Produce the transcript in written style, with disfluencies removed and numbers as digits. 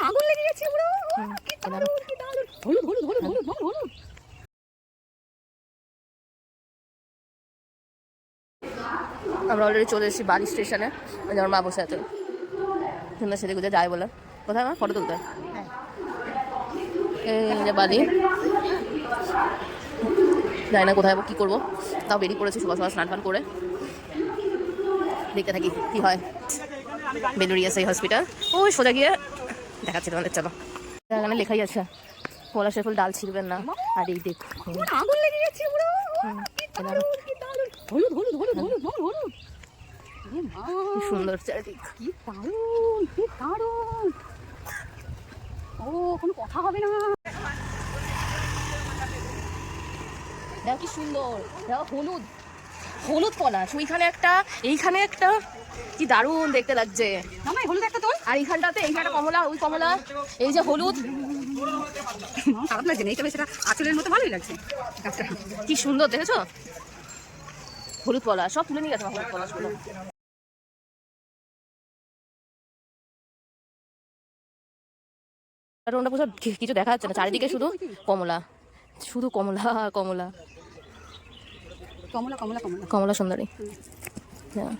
আগুন লেগে গেছে পুরো। কি দারুণ, কি দারুণ। হলুদ হলুদ হলুদ হলুদ হলুদ। আমরা অলরেডি চলে এসেছি বালি স্টেশনে। আমার মা বসে আছে সুন্দর সেদিকে কোথায় যায় বলে। কোথায় আমার ফটো তুলতে? এই যে বালি, জানি না কোথায় কি করবো, তাও বেরিয়ে পড়েছি সকাল সকাল স্নান টান করে। দেখতে থাকি কি হয়। বেলুরিয়া সেই হসপিটাল, ওই সোজা গিয়ে দেখাচ্ছি তোমাদের। চলো, এখানে লেখাই আছে পলাশের ফুল ডাল ছিঁড়বেন না। আর এই দেখো আগুন লেগে গেছে পুরো। কি দারুণ, কি দারুণ। হলুদ হলুদ হলুদ হলুদ হলুদ। কি সুন্দর চারিদিক। কি দারুণ, কি দারুণ। ও কোনো কথা হবে না। দেখো কি সুন্দর, দেখো হলুদ হলুদ পলাশ, ওইখানে একটা এইখানে একটা, কি দারুণ দেখতে লাগছে। মামা হলুদ একটা তোল। আর এইখানটাতে এইখানটা কমলা, ওই কমলা, এই যে হলুদ। খারাপ লাগছে না, এইটা বেশ আঁচলের মতো ভালোই লাগছে গাছটা। কি সুন্দর দেখেছো, হলুদ পলাশ সব তুলে নিয়ে গেছে হলুদ পলাশ গুলো। কিছু দেখা যাচ্ছে না, চারিদিকে শুধু কমলা, শুধু কমলা কমলা কমলা কমলা কমলা কমলা সুন্দরী। হ্যাঁ।